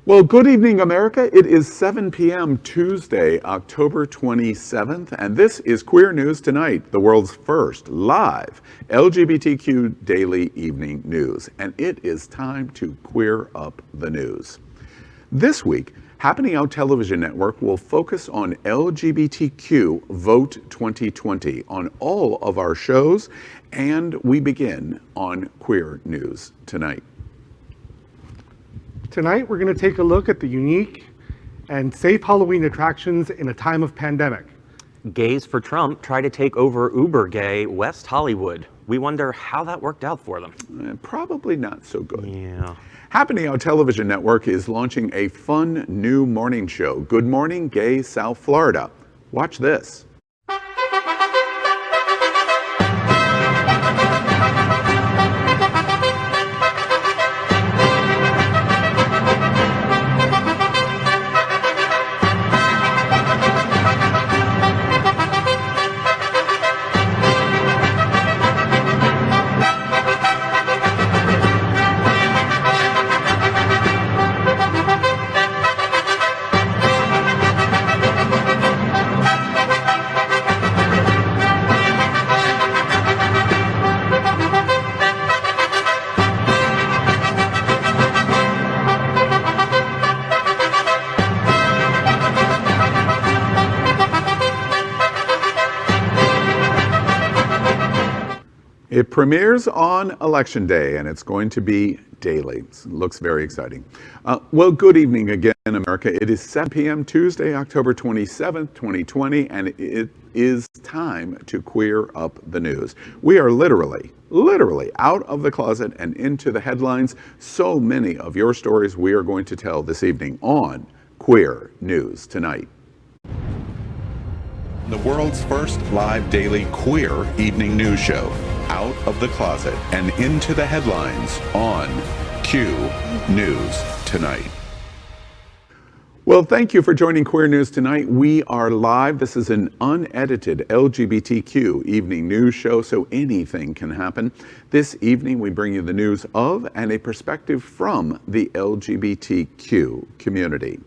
Well, good evening, America. It is 7 p.m. Tuesday, October 27th, and this is Queer News Tonight, the world's first live LGBTQ daily evening news. And it is time to queer up the news. This week, Happening Out Television Network will focus on LGBTQ Vote 2020 on all of our shows, and we begin on Queer News Tonight. Tonight, we're going to take a look at the unique and safe Halloween attractions in a time of pandemic. Gays for Trump try to take over uber gay West Hollywood. We wonder how that worked out for them. Probably not so good. Yeah. Happening Out Television Network is launching a fun new morning show, Good Morning Gay South Florida. Watch this. It premieres on Election Day, and it's going to be daily. It looks very exciting. Well, good evening again, America. It is 7 p.m. Tuesday, October 27th, 2020, and it is time to queer up the news. We are literally out of the closet and into the headlines. So many of your stories we are going to tell this evening on Queer News Tonight. The world's first live daily queer evening news show. Out of the closet and into the headlines on Q News Tonight. Well, thank you for joining Queer News Tonight. We are live. This is an unedited LGBTQ evening news show, so anything can happen. This evening, we bring you the news of and a perspective from the LGBTQ community.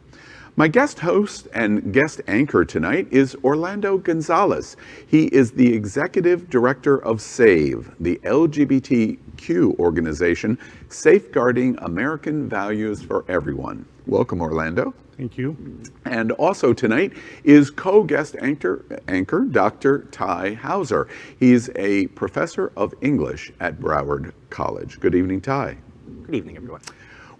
My guest host and guest anchor tonight is Orlando Gonzalez. He is the executive director of SAVE, the LGBTQ organization safeguarding American values for everyone. Welcome, Orlando. Thank you. And also tonight is co-guest anchor Dr. Ty Hauser. He's a professor of English at Broward College. Good evening, Ty. Good evening, everyone.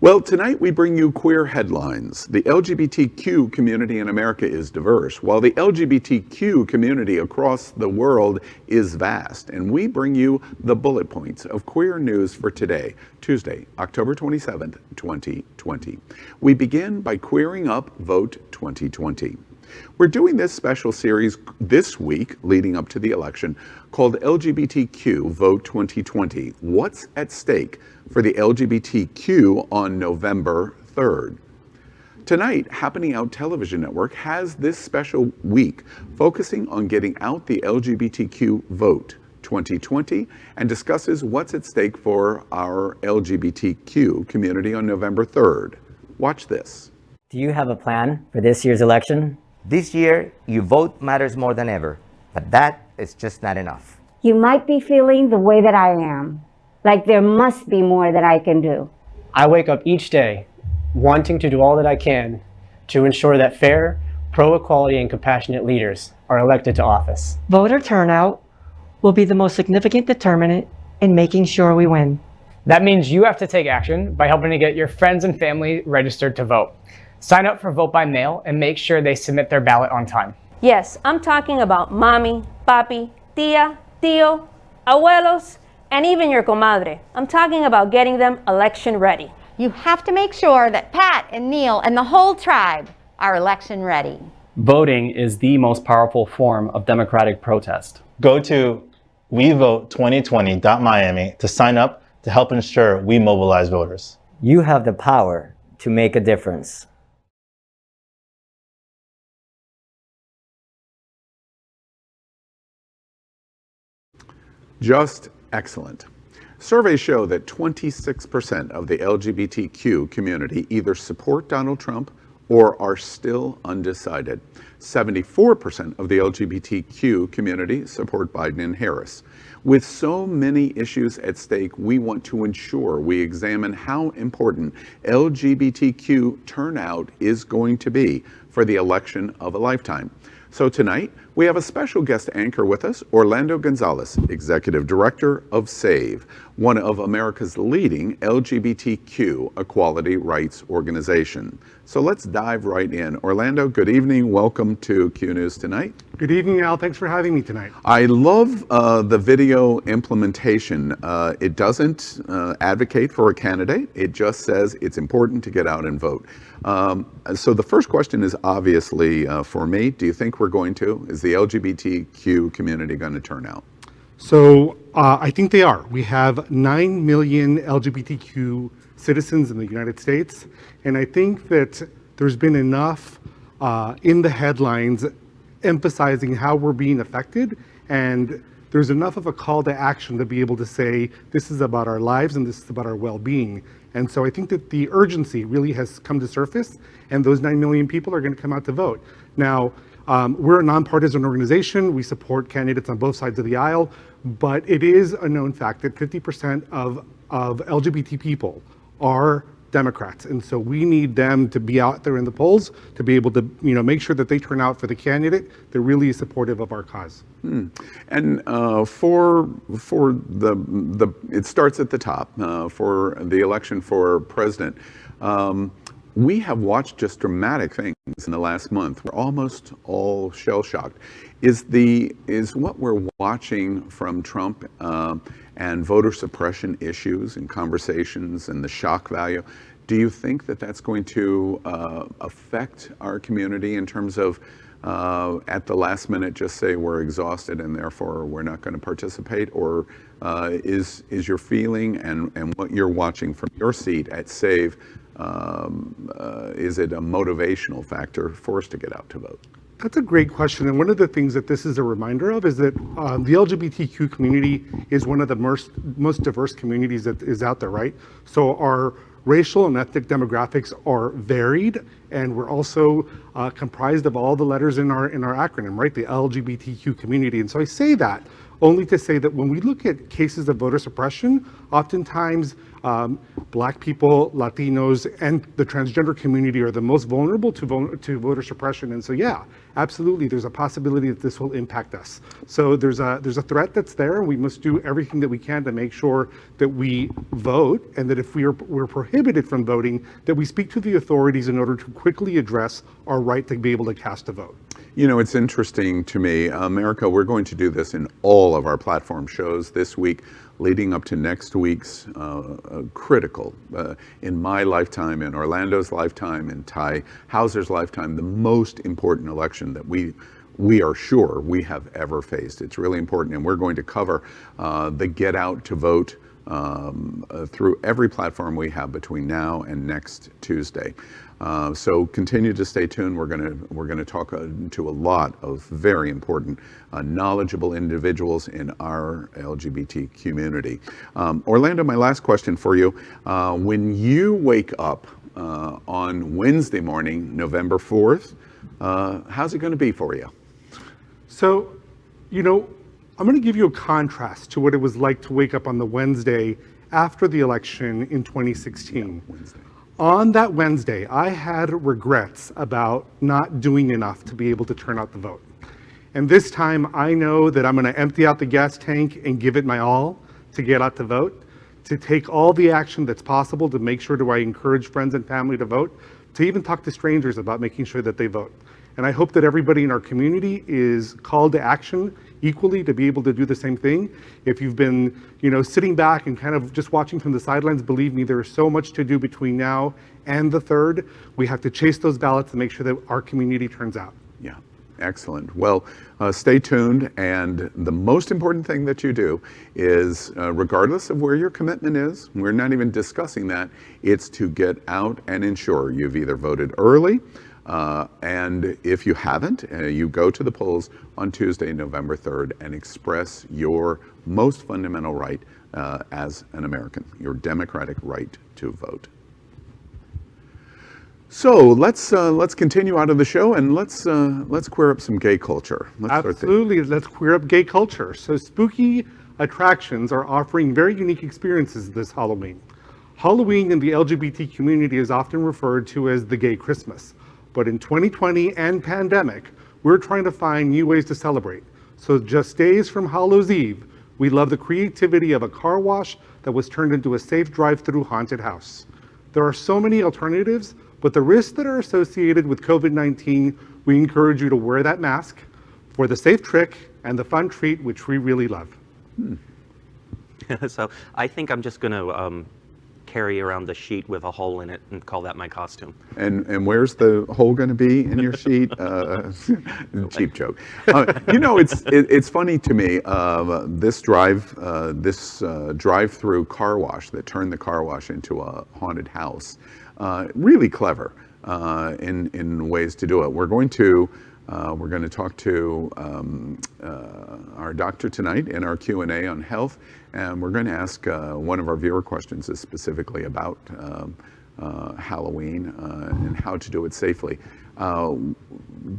Well, tonight we bring you queer headlines. The LGBTQ community in America is diverse, while the LGBTQ community across the world is vast. And we bring you the bullet points of queer news for today, Tuesday, October 27th, 2020. We begin by queering up Vote 2020. We're doing this special series this week leading up to the election called LGBTQ Vote 2020. What's at stake for the LGBTQ on November 3rd? Tonight, Happening Out Television Network has this special week focusing on getting out the LGBTQ Vote 2020 and discusses what's at stake for our LGBTQ community on November 3rd. Watch this. Do you have a plan for this year's election? This year, your vote matters more than ever, but that is just not enough. You might be feeling the way that I am, like there must be more that I can do. I wake up each day wanting to do all that I can to ensure that fair, pro-equality, and compassionate leaders are elected to office. Voter turnout will be the most significant determinant in making sure we win. That means you have to take action by helping to get your friends and family registered to vote. Sign up for vote by mail and make sure they submit their ballot on time. Yes, I'm talking about mommy, papi, tia, tío, abuelos, and even your comadre. I'm talking about getting them election ready. You have to make sure that Pat and Neil and the whole tribe are election ready. Voting is the most powerful form of democratic protest. Go to wevote2020.miami to sign up to help ensure we mobilize voters. You have the power to make a difference. Just excellent. Surveys show that 26% of the LGBTQ community either support Donald Trump or are still undecided. 74% of the LGBTQ community support Biden and Harris. With so many issues at stake, we want to ensure we examine how important LGBTQ turnout is going to be for the election of a lifetime. So tonight, we have a special guest anchor with us, Orlando Gonzalez, Executive Director of SAVE, one of America's leading LGBTQ equality rights organization. So let's dive right in. Orlando, good evening. Welcome to Q News Tonight. Good evening, Al. Thanks for having me tonight. I love the video implementation. It doesn't advocate for a candidate. It just says it's important to get out and vote. So the first question is obviously for me. Do you think we're going to? Is the LGBTQ community going to turn out? So I think they are. We have 9 million LGBTQ citizens in the United States. And I think that there's been enough in the headlines emphasizing how we're being affected. And there's enough of a call to action to be able to say, this is about our lives and this is about our well-being. And so I think that the urgency really has come to surface, and those 9 million people are going to come out to vote. Now, we're a nonpartisan organization. We support candidates on both sides of the aisle, but it is a known fact that 50% of LGBT people are Democrats, and so we need them to be out there in the polls to be able to, make sure that they turn out for the candidate that really is supportive of our cause. And for the it starts at the top for the election for president. We have watched just dramatic things in the last month. We're almost all shell-shocked. Is what we're watching from Trump and voter suppression issues and conversations and the shock value, do you think that that's going to affect our community in terms of at the last minute just say we're exhausted and therefore we're not going to participate? Or is your feeling and what you're watching from your seat at SAVE, is it a motivational factor for us to get out to vote? That's a great question. And one of the things that this is a reminder of is that the LGBTQ community is one of the most diverse communities that is out there, right? So our racial and ethnic demographics are varied, and we're also comprised of all the letters in our acronym, right? The LGBTQ community. And so I say that only to say that when we look at cases of voter suppression, oftentimes Black people, Latinos, and the transgender community are the most vulnerable to voter suppression. And so, yeah, absolutely, there's a possibility that this will impact us. So there's a threat that's there, and we must do everything that we can to make sure that we vote, and that if we're prohibited from voting, that we speak to the authorities in order to quickly address our right to be able to cast a vote. You know, it's interesting to me, America, we're going to do this in all of our platform shows this week, leading up to next week's critical, in my lifetime, in Orlando's lifetime, in Ty Hauser's lifetime, the most important election that we are sure we have ever faced. It's really important, and we're going to cover the get out to vote through every platform we have between now and next Tuesday. So continue to stay tuned. We're gonna talk to a lot of very important, knowledgeable individuals in our LGBT community. Orlando, my last question for you: when you wake up on Wednesday morning, November 4th, how's it going to be for you? So, I'm going to give you a contrast to what it was like to wake up on the Wednesday after the election in 2016. Wednesday. On that Wednesday, I had regrets about not doing enough to be able to turn out the vote. And this time, I know that I'm going to empty out the gas tank and give it my all to get out to vote, to take all the action that's possible to make sure I encourage friends and family to vote, to even talk to strangers about making sure that they vote. And I hope that everybody in our community is called to action equally to be able to do the same thing. If you've been, sitting back and kind of just watching from the sidelines, believe me, there is so much to do between now and the 3rd. We have to chase those ballots to make sure that our community turns out. Yeah, excellent. Well, stay tuned. And the most important thing that you do is, regardless of where your commitment is, we're not even discussing that, it's to get out and ensure you've either voted early, And if you haven't, you go to the polls on Tuesday, November 3rd, and express your most fundamental right as an American, your democratic right to vote. So let's continue out of the show, and let's queer up some gay culture. Absolutely, let's queer up gay culture. So spooky attractions are offering very unique experiences this Halloween. Halloween in the LGBT community is often referred to as the gay Christmas. But in 2020 and pandemic, we're trying to find new ways to celebrate. So just days from Hallows Eve, we love the creativity of a car wash that was turned into a safe drive-through haunted house. There are so many alternatives, but the risks that are associated with COVID-19, we encourage you to wear that mask for the safe trick and the fun treat, which we really love. So I think I'm just going to carry around the sheet with a hole in it and call that my costume. And where's the hole going to be in your sheet? Cheap joke. You know, it's funny to me. This drive-through car wash that turned the car wash into a haunted house. Really clever in ways to do it. We're going to talk to our doctor tonight in our Q&A on health, and we're going to ask one of our viewer questions is specifically about Halloween and how to do it safely.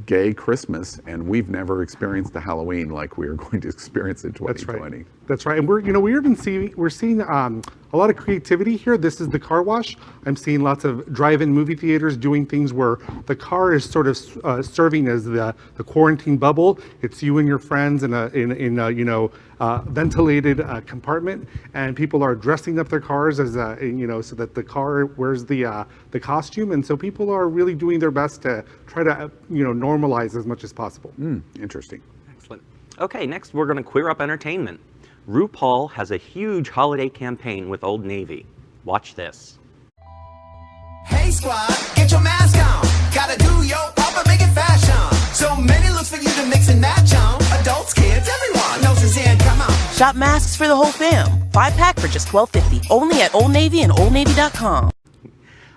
Gay Christmas, and we've never experienced a Halloween like we are going to experience in 2020. That's right. And we're seeing a lot of creativity here. This is the car wash. I'm seeing lots of drive-in movie theaters doing things where the car is sort of serving as the quarantine bubble. It's you and your friends in a ventilated compartment, and people are dressing up their cars as so that the car wears the costume, and so people are really doing their best to try to normalize as much as possible. Interesting. Excellent. Okay, next we're going to queer up entertainment. RuPaul has a huge holiday campaign with Old Navy. Watch this. Hey squad, get your mask on. Gotta do your proper make it fashion. So many looks for you to mix and match on. Adults, kids, everyone knows it's in. Come on. Shop masks for the whole fam. 5-pack for just $12.50. Only at Old Navy and OldNavy.com.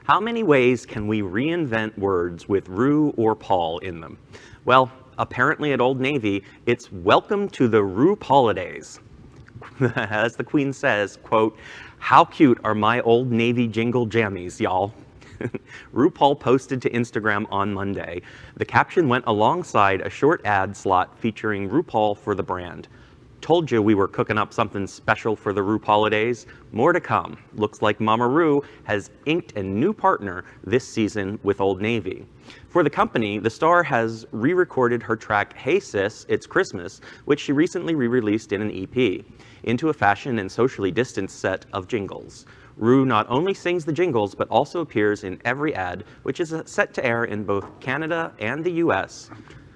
How many ways can we reinvent words with Ru or Paul in them? Well, apparently at Old Navy, it's welcome to the RuPaul-a-days. As the Queen says, quote, "How cute are my Old Navy jingle jammies, y'all?" RuPaul posted to Instagram on Monday. The caption went alongside a short ad slot featuring RuPaul for the brand. "Told you we were cooking up something special for the RuPaul-a-days. More to come. Looks like Mama Ru has inked a new partner this season with Old Navy." For the company, the star has re-recorded her track "Hey Sis, It's Christmas," which she recently re-released in an EP, into a fashion and socially distanced set of jingles. Ru not only sings the jingles, but also appears in every ad, which is set to air in both Canada and the US.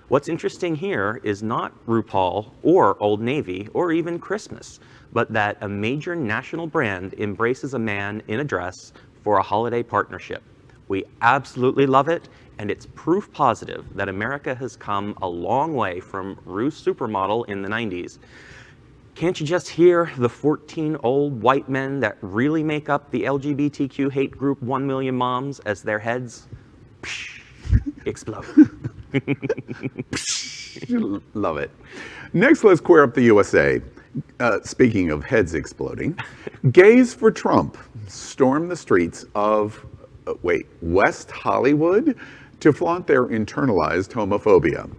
What's interesting here is not RuPaul or Old Navy or even Christmas, but that a major national brand embraces a man in a dress for a holiday partnership. We absolutely love it, and it's proof positive that America has come a long way from Ru's supermodel in the 90s. Can't you just hear the 14 old white men that really make up the LGBTQ hate group 1 Million Moms as their heads explode? Love it. Next, let's queer up the USA. Speaking of heads exploding, gays for Trump storm the streets of, West Hollywood to flaunt their internalized homophobia.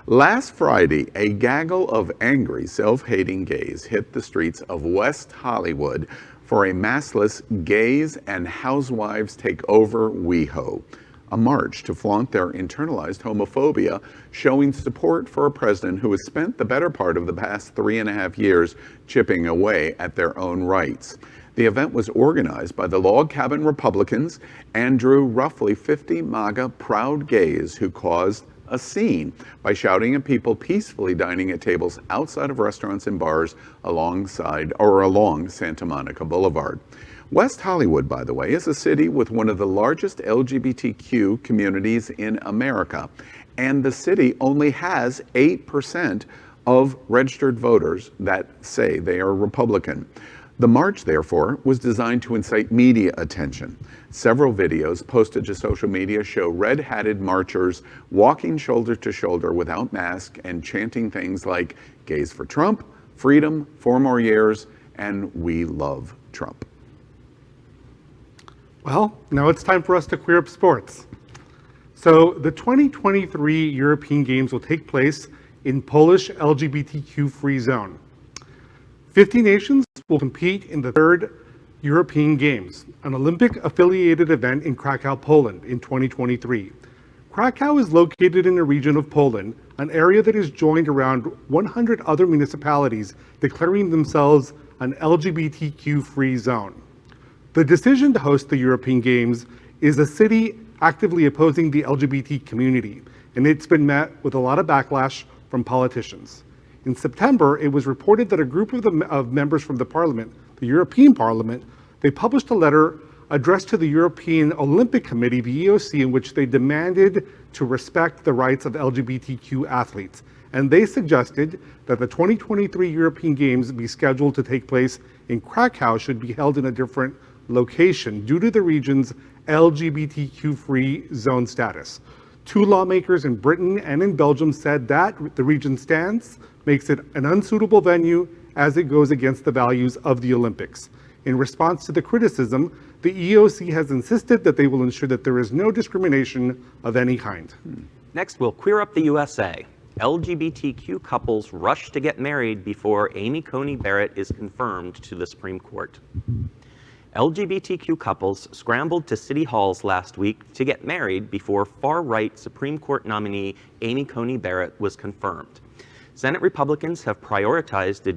Last Friday, a gaggle of angry, self-hating gays hit the streets of West Hollywood for a massless Gays and Housewives Take Over WeHo, a march to flaunt their internalized homophobia, showing support for a president who has spent the better part of the past 3.5 years chipping away at their own rights. The event was organized by the Log Cabin Republicans and drew roughly 50 MAGA proud gays who caused a scene by shouting at people peacefully dining at tables outside of restaurants and bars along Santa Monica Boulevard. West Hollywood, by the way, is a city with one of the largest LGBTQ communities in America, and the city only has 8% of registered voters that say they are Republican. The march, therefore, was designed to incite media attention. Several videos posted to social media show red-hatted marchers walking shoulder to shoulder without masks and chanting things like "Gays for Trump," "Freedom," "4 more years," and "We love Trump." Well, now it's time for us to queer up sports. So the 2023 European Games will take place in Polish LGBTQ-free zone. 50 nations will compete in the third European Games, an Olympic-affiliated event in Krakow, Poland in 2023. Krakow is located in a region of Poland, an area that is joined around 100 other municipalities declaring themselves an LGBTQ-free zone. The decision to host the European Games is a city actively opposing the LGBT community, and it's been met with a lot of backlash from politicians. In September, it was reported that a group of members from the parliament, the European Parliament, they published a letter addressed to the European Olympic Committee, the EOC, in which they demanded to respect the rights of LGBTQ athletes. And they suggested that the 2023 European Games be scheduled to take place in Krakow should be held in a different location due to the region's LGBTQ-free zone status. Two lawmakers in Britain and in Belgium said that the region's stance makes it an unsuitable venue as it goes against the values of the Olympics. In response to the criticism, the EOC has insisted that they will ensure that there is no discrimination of any kind. Next, we'll queer up the USA. LGBTQ couples rush to get married before Amy Coney Barrett is confirmed to the Supreme Court. LGBTQ couples scrambled to city halls last week to get married before far-right Supreme Court nominee Amy Coney Barrett was confirmed. Senate Republicans have prioritized the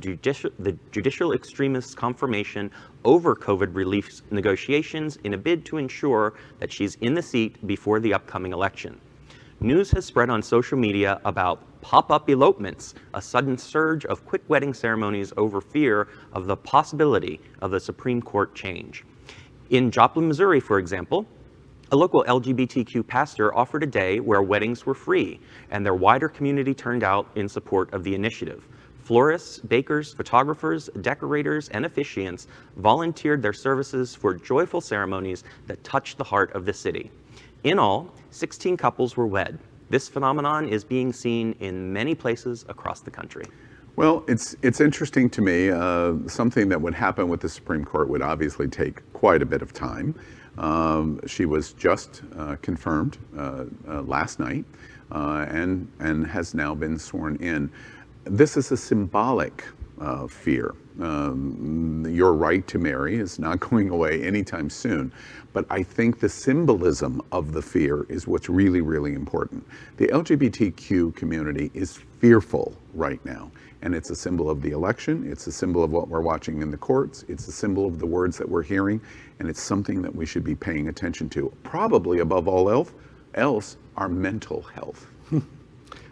judicial extremist's confirmation over COVID relief negotiations in a bid to ensure that she's in the seat before the upcoming election. News has spread on social media about pop-up elopements, a sudden surge of quick wedding ceremonies over fear of the possibility of the Supreme Court change. In Joplin, Missouri, for example, a local LGBTQ pastor offered a day where weddings were free, and their wider community turned out in support of the initiative. Florists, bakers, photographers, decorators, and officiants volunteered their services for joyful ceremonies that touched the heart of the city. In all, 16 couples were wed. This phenomenon is being seen in many places across the country. Well, it's interesting to me. Something that would happen with the Supreme Court would obviously take quite a bit of time. She was just confirmed last night and has now been sworn in. This is a symbolic fear. Your right to marry is not going away anytime soon. But I think the symbolism of the fear is what's really, really important. The LGBTQ community is fearful right now. And it's a symbol of the election. It's a symbol of what we're watching in the courts. It's a symbol of the words that we're hearing. And it's something that we should be paying attention to. Probably above all else, our mental health.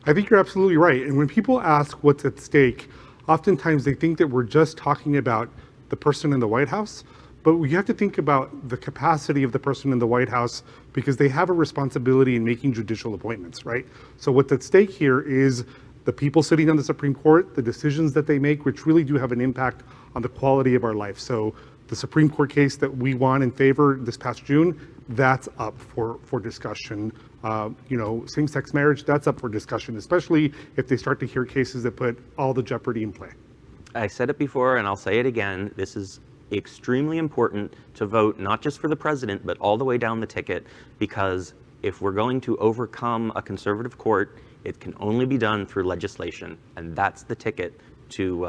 I think you're absolutely right. And when people ask what's at stake, oftentimes they think that we're just talking about the person in the White House, but we have to think about the capacity of the person in the White House because they have a responsibility in making judicial appointments, right? So what's at stake here is the people sitting on the Supreme Court, the decisions that they make, which really do have an impact on the quality of our life. So the Supreme Court case that we won in favor this past June, that's up for discussion. Same-sex marriage, that's up for discussion, especially if they start to hear cases that put all the jeopardy in play. I said it before and I'll say it again. This is extremely important to vote, not just for the president, but all the way down the ticket, because if we're going to overcome a conservative court, it can only be done through legislation, and that's the ticket to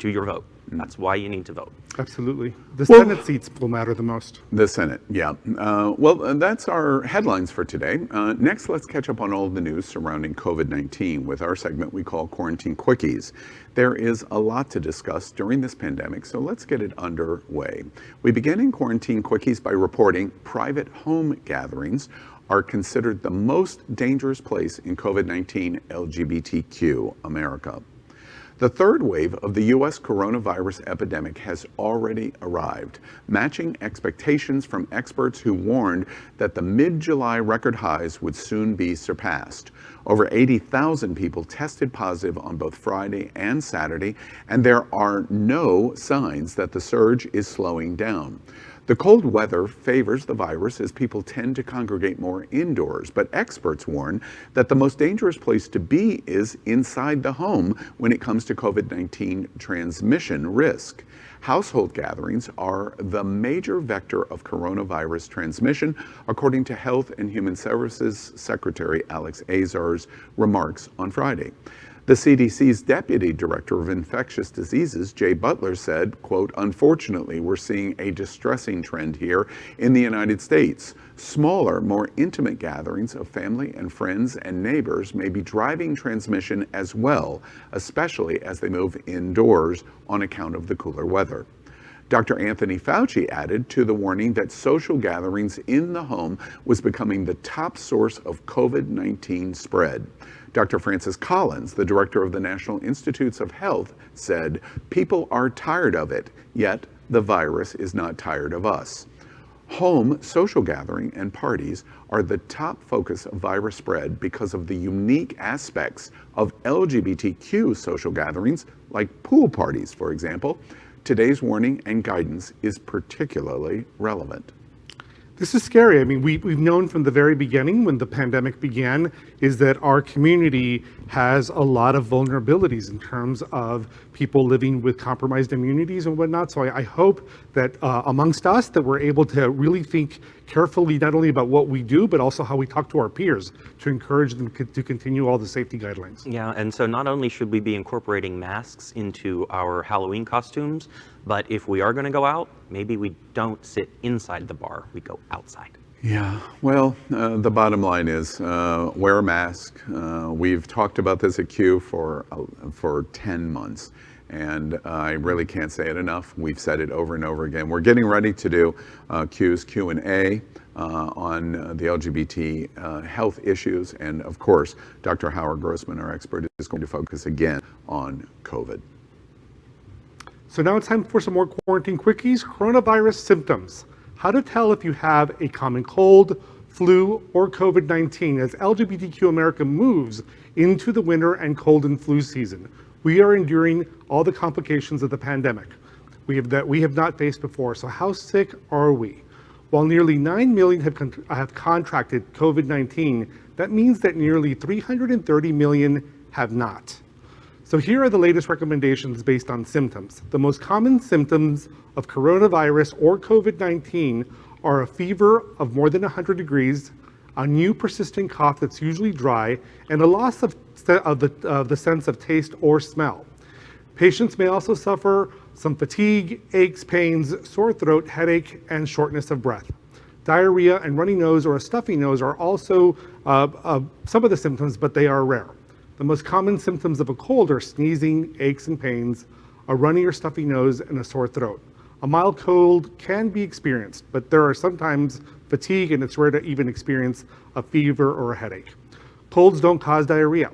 your vote. That's why you need to vote. Absolutely. The Senate seats will matter the most. The Senate, yeah. That's our headlines for today. Next, let's catch up on all the news surrounding COVID-19 with our segment we call Quarantine Quickies. There is a lot to discuss during this pandemic, so let's get it underway. We begin in Quarantine Quickies by reporting private home gatherings are considered the most dangerous place in COVID-19 LGBTQ America. The third wave of the U.S. coronavirus epidemic has already arrived, matching expectations from experts who warned that the mid-July record highs would soon be surpassed. Over 80,000 people tested positive on both Friday and Saturday, and there are no signs that the surge is slowing down. The cold weather favors the virus as people tend to congregate more indoors, but experts warn that the most dangerous place to be is inside the home when it comes to COVID-19 transmission risk. Household gatherings are the major vector of coronavirus transmission, according to Health and Human Services Secretary Alex Azar's remarks on Friday. The CDC's Deputy Director of Infectious Diseases, Jay Butler, said, quote, "Unfortunately, we're seeing a distressing trend here in the United States. Smaller, more intimate gatherings of family and friends and neighbors may be driving transmission as well, especially as they move indoors on account of the cooler weather." Dr. Anthony Fauci added to the warning that social gatherings in the home was becoming the top source of COVID-19 spread. Dr. Francis Collins, the director of the National Institutes of Health, said, "People are tired of it, yet the virus is not tired of us." Home social gathering and parties are the top focus of virus spread because of the unique aspects of LGBTQ social gatherings, like pool parties, for example. Today's warning and guidance is particularly relevant. This is scary. I mean, we've known from the very beginning when the pandemic began is that our community has a lot of vulnerabilities in terms of people living with compromised immunities and whatnot. So I hope that amongst us that we're able to really think carefully not only about what we do, but also how we talk to our peers to encourage them to continue all the safety guidelines. Yeah, and so not only should we be incorporating masks into our Halloween costumes, but if we are going to go out, maybe we don't sit inside the bar, we go outside. Yeah, well, the bottom line is wear a mask. We've talked about this at Q for 10 months, and I really can't say it enough. We've said it over and over again. We're getting ready to do Q's Q&A on the LGBT health issues, and of course, Dr. Howard Grossman, our expert, is going to focus again on COVID. So now it's time for some more quarantine quickies. Coronavirus symptoms. How to tell if you have a common cold, flu, or COVID-19 as LGBTQ America moves into the winter and cold and flu season. We are enduring all the complications of the pandemic that we have not faced before. So how sick are we? While nearly 9 million have contracted COVID-19, that means that nearly 330 million have not. So here are the latest recommendations based on symptoms. The most common symptoms of coronavirus or COVID-19 are a fever of more than 100 degrees, a new persistent cough that's usually dry, and a loss of the sense of taste or smell. Patients may also suffer some fatigue, aches, pains, sore throat, headache, and shortness of breath. Diarrhea and runny nose or a stuffy nose are also some of the symptoms, but they are rare. The most common symptoms of a cold are sneezing, aches and pains, a runny or stuffy nose, and a sore throat. A mild cold can be experienced, but there are sometimes fatigue, and it's rare to even experience a fever or a headache. Colds don't cause diarrhea.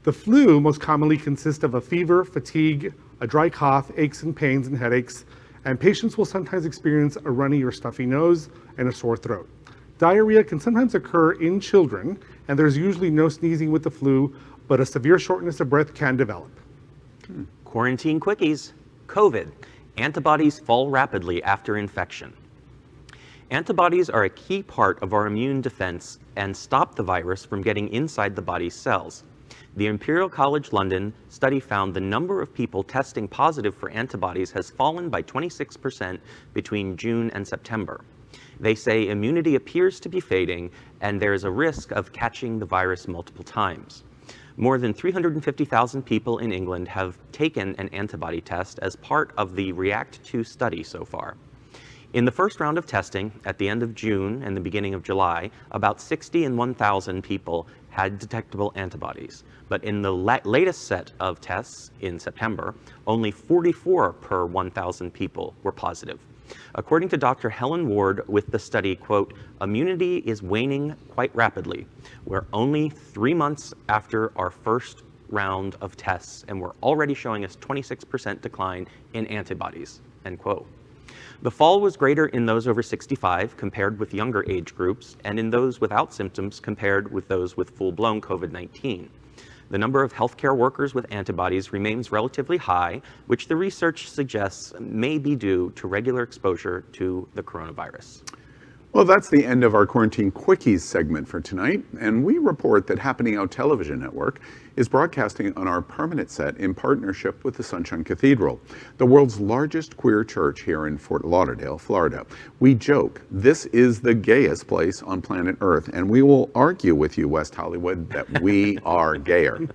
The flu most commonly consists of a fever, fatigue, a dry cough, aches and pains, and headaches, and patients will sometimes experience a runny or stuffy nose and a sore throat. Diarrhea can sometimes occur in children, and there's usually no sneezing with the flu, but a severe shortness of breath can develop. Quarantine quickies. COVID. Antibodies fall rapidly after infection. Antibodies are a key part of our immune defense and stop the virus from getting inside the body's cells. The Imperial College London study found the number of people testing positive for antibodies has fallen by 26% between June and September. They say immunity appears to be fading, and there is a risk of catching the virus multiple times. More than 350,000 people in England have taken an antibody test as part of the REACT-2 study so far. In the first round of testing, at the end of June and the beginning of July, about 60 and 1,000 people had detectable antibodies. But in the latest set of tests in September, only 44 per 1,000 people were positive. According to Dr. Helen Ward with the study, quote, immunity is waning quite rapidly. We're only 3 months after our first round of tests, and we're already showing us 26% decline in antibodies, end quote. The fall was greater in those over 65 compared with younger age groups, and in those without symptoms compared with those with full-blown COVID-19. The number of healthcare workers with antibodies remains relatively high, which the research suggests may be due to regular exposure to the coronavirus. Well, that's the end of our Quarantine Quickies segment for tonight, and we report that Happening Out Television Network is broadcasting on our permanent set in partnership with the Sunshine Cathedral, the world's largest queer church here in Fort Lauderdale, Florida. We joke, this is the gayest place on planet Earth, and we will argue with you, West Hollywood, that we are gayer.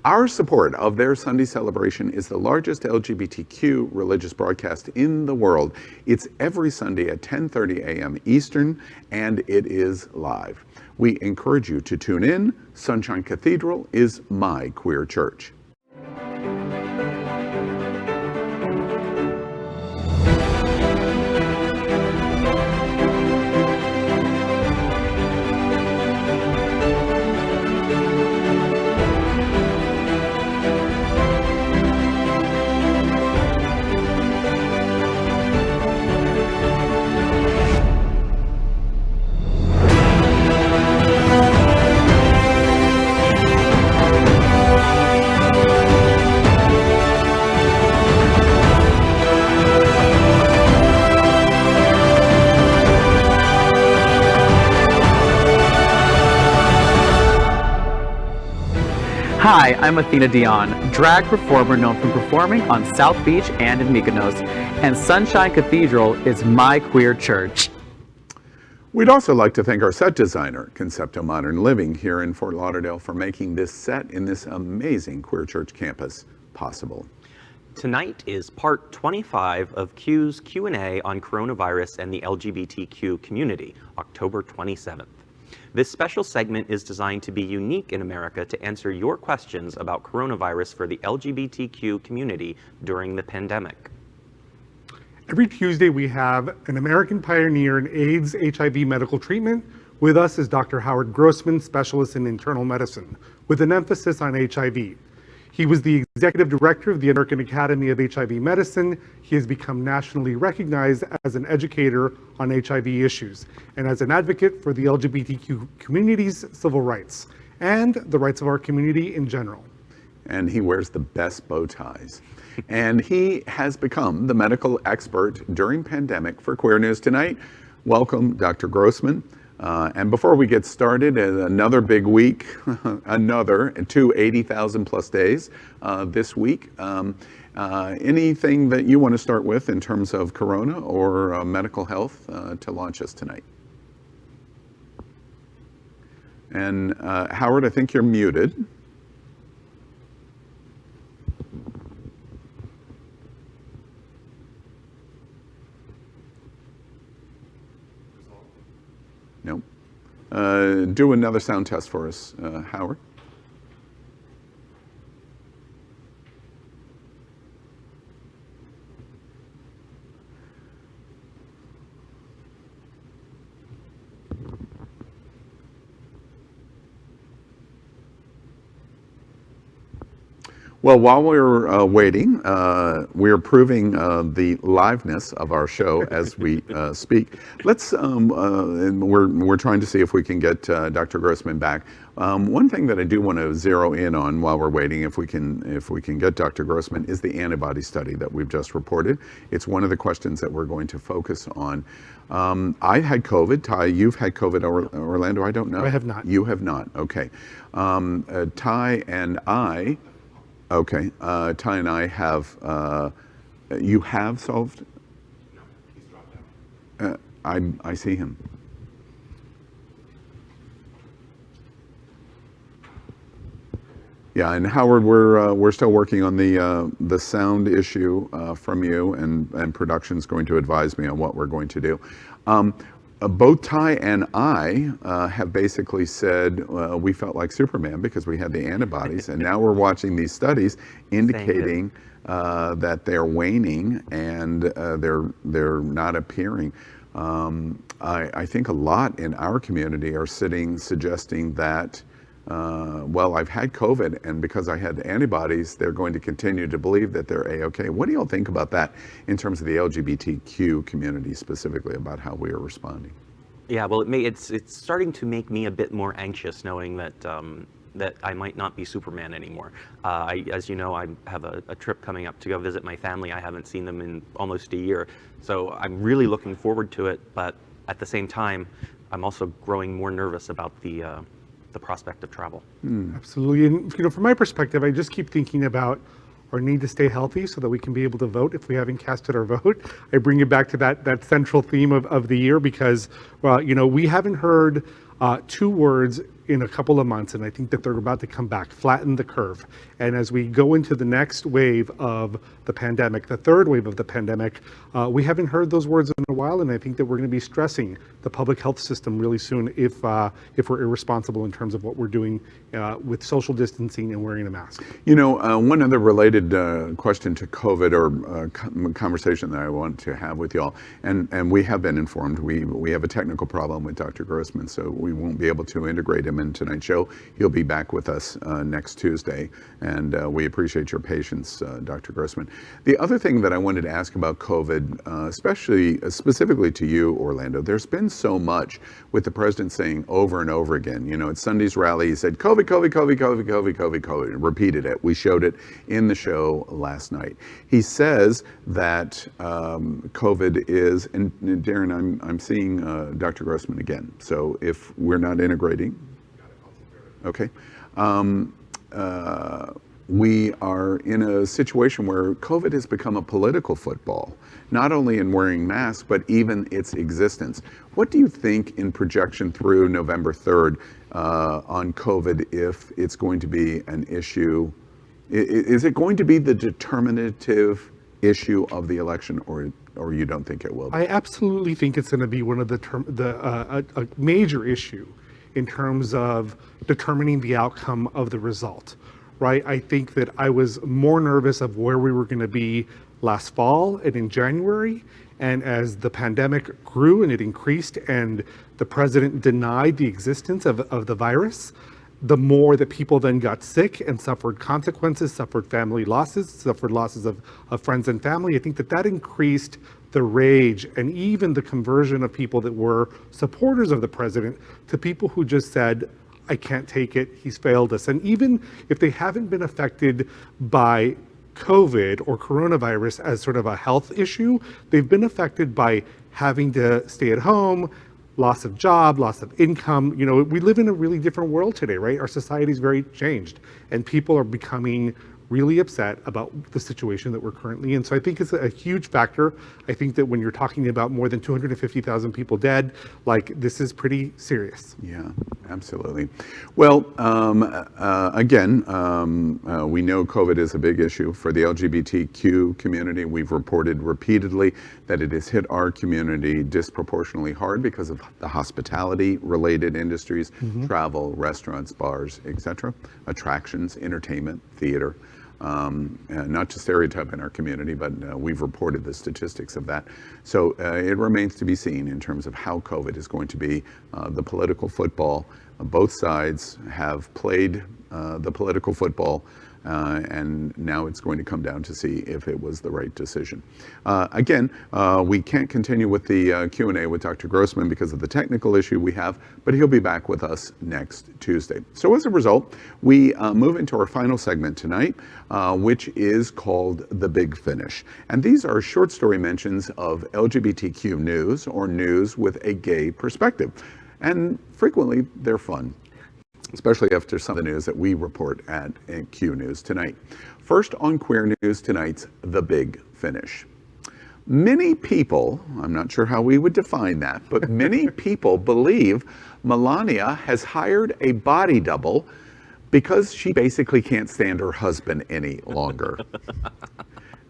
Our support of their Sunday celebration is the largest LGBTQ religious broadcast in the world. It's every Sunday at 10:30 a.m. Eastern, and it is live. We encourage you to tune in. Sunshine Cathedral is my queer church. Hi, I'm Athena Dion, drag performer known from performing on South Beach and in Mykonos, and Sunshine Cathedral is my queer church. We'd also like to thank our set designer, Concepto Modern Living, here in Fort Lauderdale for making this set in this amazing queer church campus possible. Tonight is part 25 of Q's Q&A on coronavirus and the LGBTQ community, October 27th. This special segment is designed to be unique in America to answer your questions about coronavirus for the LGBTQ community during the pandemic. Every Tuesday we have an American pioneer in AIDS, HIV medical treatment. With us is Dr. Howard Grossman, specialist in internal medicine, with an emphasis on HIV. He was the executive director of the American Academy of HIV Medicine. He has become nationally recognized as an educator on HIV issues and as an advocate for the LGBTQ community's civil rights and the rights of our community in general. And he wears the best bow ties. And he has become the medical expert during pandemic for Queer News Tonight. Welcome, Dr. Grossman. And before we get started, another big week, another 280,000 plus days this week. Anything that you want to start with in terms of corona or medical health to launch us tonight? And Howard, I think you're muted. No. Do another sound test for us, Howard. Well, while we're waiting, we're proving the liveness of our show as we speak. Let's, and we're trying to see if we can get Dr. Grossman back. One thing that I do want to zero in on while we're waiting, if we can get Dr. Grossman, is the antibody study that we've just reported. It's one of the questions that we're going to focus on. I had COVID. Ty, you've had COVID, Orlando, I don't know. I have not. You have not, okay. Ty and I, okay, Ty and I have, you have solved? No, he's dropped out. I see him. Yeah, and Howard, we're still working on the sound issue from you, and production's going to advise me on what we're going to do. Both Ty and I have basically said we felt like Superman because we had the antibodies, and now we're watching these studies indicating that they're waning and they're not appearing. I think a lot in our community are suggesting that well, I've had COVID, and because I had antibodies, they're going to continue to believe that they're A-OK. What do y'all think about that in terms of the LGBTQ community specifically, about how we are responding? Yeah, well, it's starting to make me a bit more anxious knowing that that I might not be Superman anymore. As you know, I have a trip coming up to go visit my family. I haven't seen them in almost a year, so I'm really looking forward to it. But at the same time, I'm also growing more nervous about the prospect of travel. Absolutely, and from my perspective, I just keep thinking about our need to stay healthy so that we can be able to vote if we haven't casted our vote. I bring it back to that central theme of the year because, well, we haven't heard two words in a couple of months, and I think that they're about to come back, flatten the curve. And as we go into the next wave of the pandemic, the third wave of the pandemic, we haven't heard those words in a while, and I think that we're going to be stressing the public health system really soon if we're irresponsible in terms of what we're doing with social distancing and wearing a mask. One other related question to COVID or conversation that I want to have with y'all, and we have been informed, we have a technical problem with Dr. Grossman, so we won't be able to integrate him in tonight's show. He'll be back with us next Tuesday, and we appreciate your patience, Dr. Grossman. The other thing that I wanted to ask about COVID, specifically to you, Orlando, there's been so much with the president saying over and over again, at Sunday's rally, he said, COVID, COVID, COVID, COVID, COVID, COVID, COVID, and repeated it. We showed it in the show last night. He says that COVID is, and Darren, I'm seeing Dr. Grossman again, so if we're not integrating, okay. We are in a situation where COVID has become a political football, not only in wearing masks, but even its existence. What do you think in projection through November 3rd on COVID, if it's going to be an issue? Is it going to be the determinative issue of the election, or you don't think it will be? I absolutely think it's going to be one of a major issue in terms of determining the outcome of the result, right? I think that I was more nervous of where we were going to be last fall and in January, and as the pandemic grew and it increased and the president denied the existence of the virus, the more that people then got sick and suffered consequences, suffered family losses, suffered losses of friends and family. I think that increased the rage and even the conversion of people that were supporters of the president to people who just said, I can't take it, he's failed us. And even if they haven't been affected by COVID or coronavirus as sort of a health issue, they've been affected by having to stay at home, loss of job, loss of income. We live in a really different world today, right? Our society is very changed, and people are becoming really upset about the situation that we're currently in. So I think it's a huge factor. I think that when you're talking about more than 250,000 people dead, this is pretty serious. Yeah, absolutely. Well, again, we know COVID is a big issue for the LGBTQ community. We've reported repeatedly that it has hit our community disproportionately hard because of the hospitality-related industries, travel, restaurants, bars, etc., attractions, entertainment, theater. Not to stereotype in our community, but we've reported the statistics of that. So it remains to be seen in terms of how COVID is going to be the political football. Both sides have played the political football, and now it's going to come down to see if it was the right decision. Again, we can't continue with the Q&A with Dr. Grossman because of the technical issue we have, but he'll be back with us next Tuesday. So as a result, we move into our final segment tonight, which is called The Big Finish. And these are short story mentions of LGBTQ news or news with a gay perspective. And frequently, they're fun, especially after some of the news that we report at Q News tonight. First on Queer News tonight's The Big Finish. Many people, I'm not sure how we would define that, but many people believe Melania has hired a body double because she basically can't stand her husband any longer.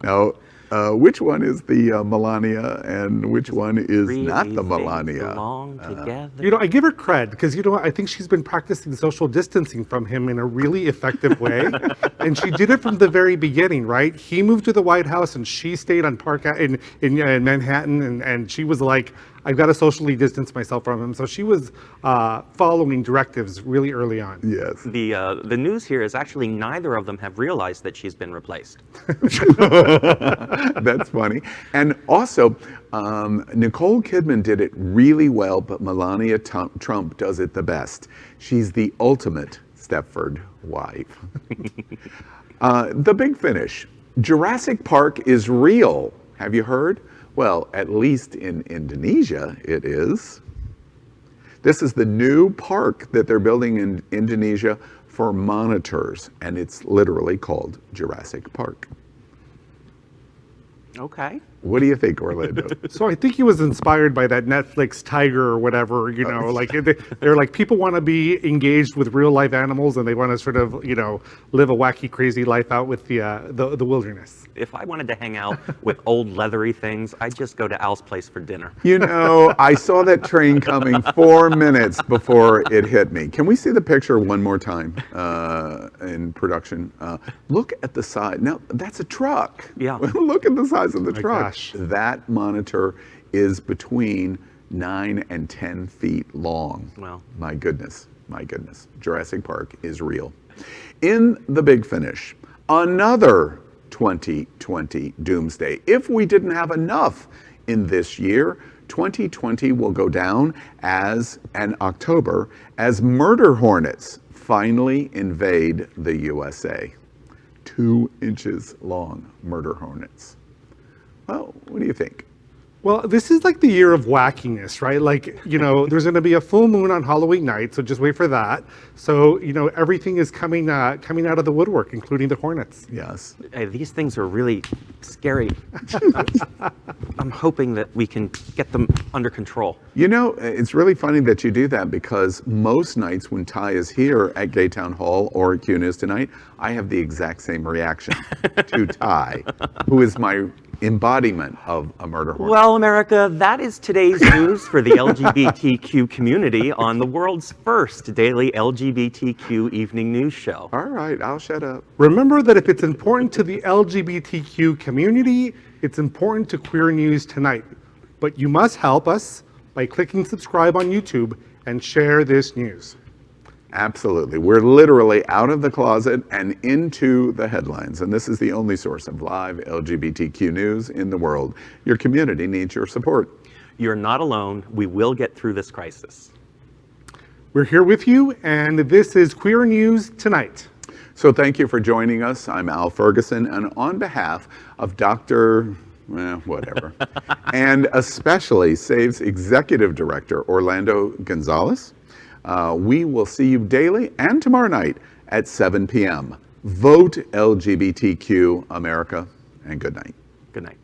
Now, which one is the Melania and which one is not the Melania? I give her cred because, I think she's been practicing social distancing from him in a really effective way. And she did it from the very beginning, right? He moved to the White House and she stayed on Park in Manhattan. And she was like, I've got to socially distance myself from him. So she was following directives really early on. Yes. The news here is actually neither of them have realized that she's been replaced. That's funny. And also, Nicole Kidman did it really well, but Melania Trump does it the best. She's the ultimate Stepford wife. The big finish. Jurassic Park is real. Have you heard? Well, at least in Indonesia, it is. This is the new park that they're building in Indonesia for monitors, and it's literally called Jurassic Park. Okay. What do you think, Orlando? So I think he was inspired by that Netflix Tiger or whatever, you know, like they're like, people want to be engaged with real life animals and they want to sort of, you know, live a wacky, crazy life out with the wilderness. If I wanted to hang out with old leathery things, I'd just go to Al's place for dinner. You know, I saw that train coming 4 minutes before it hit me. Can we see the picture one more time in production? Look at the size. Now, that's a truck. Yeah. Look at the size of the truck. Gosh. That monitor is between 9 and 10 feet long. Wow. My goodness. My goodness. Jurassic Park is real. In the big finish, another 2020 Doomsday. If we didn't have enough in this year, 2020 will go down as an October as murder hornets finally invade the USA. 2 inches long murder hornets. Well, what do you think? Well, this is like the year of wackiness, right? Like, you know, there's going to be a full moon on Halloween night, so just wait for that. So, you know, everything is coming out of the woodwork, including the Hornets. Yes. These things are really scary. I'm hoping that we can get them under control. You know, it's really funny that you do that because most nights when Ty is here at Gay Town Hall or at Q News Tonight, I have the exact same reaction to Ty, who is my embodiment of a murder hornet. Well, America, that is today's news for the LGBTQ community on the world's first daily LGBTQ evening news show. All right, I'll shut up. Remember that if it's important to the LGBTQ community, it's important to Queer News Tonight. But you must help us by clicking subscribe on YouTube and share this news. Absolutely. We're literally out of the closet and into the headlines. And this is the only source of live LGBTQ news in the world. Your community needs your support. You're not alone. We will get through this crisis. We're here with you, and this is Queer News Tonight. So thank you for joining us. I'm Al Ferguson, and on behalf of Dr. Whatever, and especially SAVE's Executive Director, Orlando Gonzalez, we will see you daily and tomorrow night at 7 p.m. Vote LGBTQ America, and good night. Good night.